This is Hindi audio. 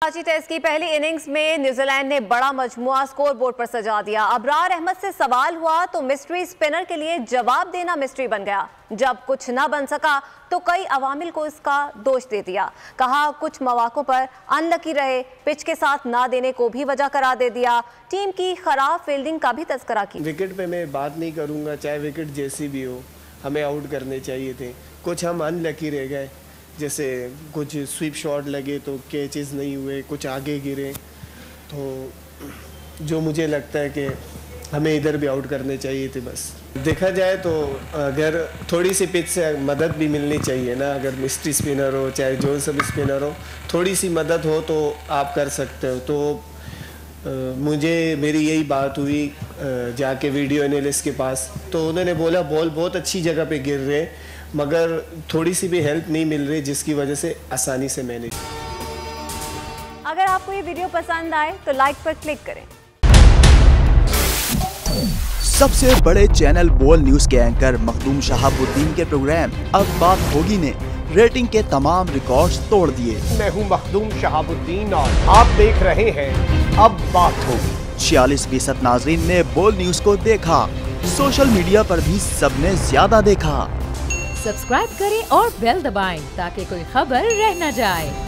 कराची टेस्ट की पहली इनिंग्स में न्यूजीलैंड ने बड़ा मजमुआ स्कोर बोर्ड पर सजा दिया। अबरार अहमद से सवाल हुआ तो मिस्ट्री स्पिनर के लिए जवाब देना मिस्ट्री बन गया। जब कुछ न बन सका तो कई अवामिल को इसका दोष दे दिया। कहा कुछ मौकों पर अनलकी रहे, पिच के साथ ना देने को भी वजह करार दे दिया। टीम की खराब फील्डिंग का भी तस्करा की। विकेट पे मैं बात नहीं करूँगा, चाहे विकेट जैसी भी हो, हमें आउट करने चाहिए थे। कुछ हम अनलकी रह गए, जैसे कुछ स्वीप शॉट लगे तो कैचेस नहीं हुए, कुछ आगे गिरे। तो जो मुझे लगता है कि हमें इधर भी आउट करने चाहिए थे। बस देखा जाए तो अगर थोड़ी सी पिच से मदद भी मिलनी चाहिए ना, अगर मिस्ट्री स्पिनर हो चाहे जो सब स्पिनर हो, थोड़ी सी मदद हो तो आप कर सकते हो। तो मेरी यही बात हुई जाके वीडियो एनालिस्ट के पास, तो उन्होंने बोला बॉल बहुत अच्छी जगह पे गिर रहे, मगर थोड़ी सी भी हेल्प नहीं मिल रही, जिसकी वजह से आसानी से मैनेज। अगर आपको ये वीडियो पसंद आए तो लाइक पर क्लिक करें। सबसे बड़े चैनल बोल न्यूज के एंकर मखदूम शहाबुद्दीन के प्रोग्राम अब बात होगी ने रेटिंग के तमाम रिकॉर्ड्स तोड़ दिए। मैं हूं मखदूम शहाबुद्दीन और आप देख रहे हैं अब बात होगी। 46% नाजरीन ने बोल न्यूज को देखा। सोशल मीडिया पर भी सबने ज्यादा देखा। सब्सक्राइब करें और बेल दबाएं ताकि कोई खबर रह न जाए।